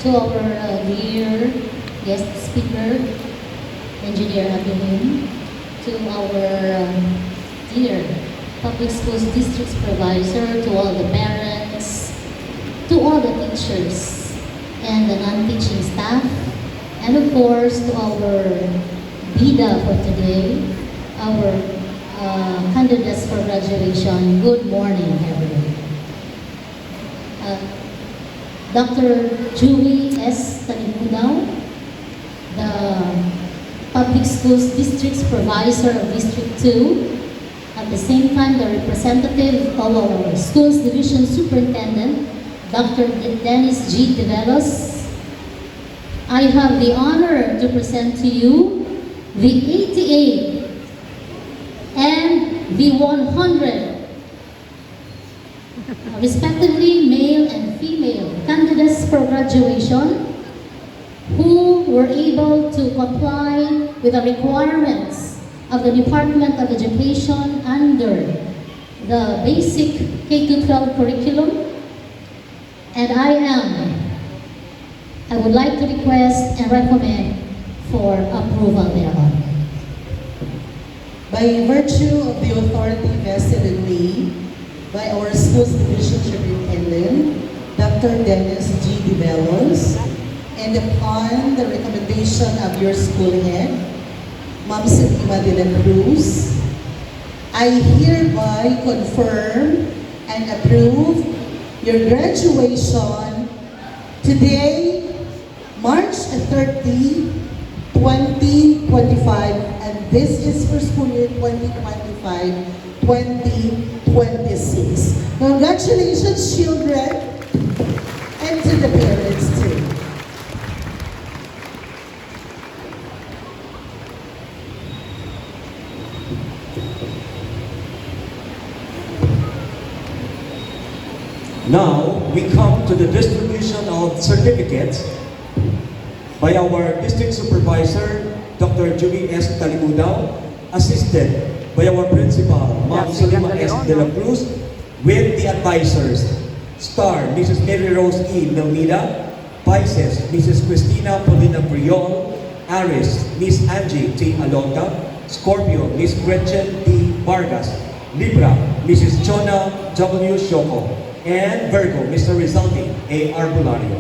to our dear guest speaker, Engineer Abilin, to our dear Public Schools District Supervisor, to all the parents, to all the teachers, and the non-teaching staff, and of course to our BIDA for today, our candidates for graduation. Good morning, everyone. Dr. Julie S. Talimudaw, the Public Schools District Supervisor of District 2, at the same time the representative of our Schools Division Superintendent, Dr. Dennis G. Develos. I have the honor to present to you the 88 and the 100 respectively male and female candidates for graduation who were able to comply with the requirements of the Department of Education under the basic K-12 curriculum. And I would like to request and recommend for approval thereof. By virtue of the authority vested in me by our Schools Division Superintendent, Dr. Dennis G. Develos, and upon the recommendation of your school head, Ma'am Selima de la Cruz, I hereby confirm and approve your graduation today, March 30, 2025, and this is for school year 2025-2026. Congratulations, children, and to the parents too. Now, we come to the distribution of certificates by our District Supervisor, Dr. Julie S. Talimudaw, assisted by our Principal, Ma'am Selima S. de la Cruz, with the advisors, Star, Mrs. Mary Rose E. Melnida, Pisces, Mrs. Cristina Polina Briol, Aries, Miss Angie T. Alonda, Scorpio, Miss Gretchen D. Vargas, Libra, Mrs. Chona W. Shoko, and Virgo, Mr. Rizaldi A. Arbulario.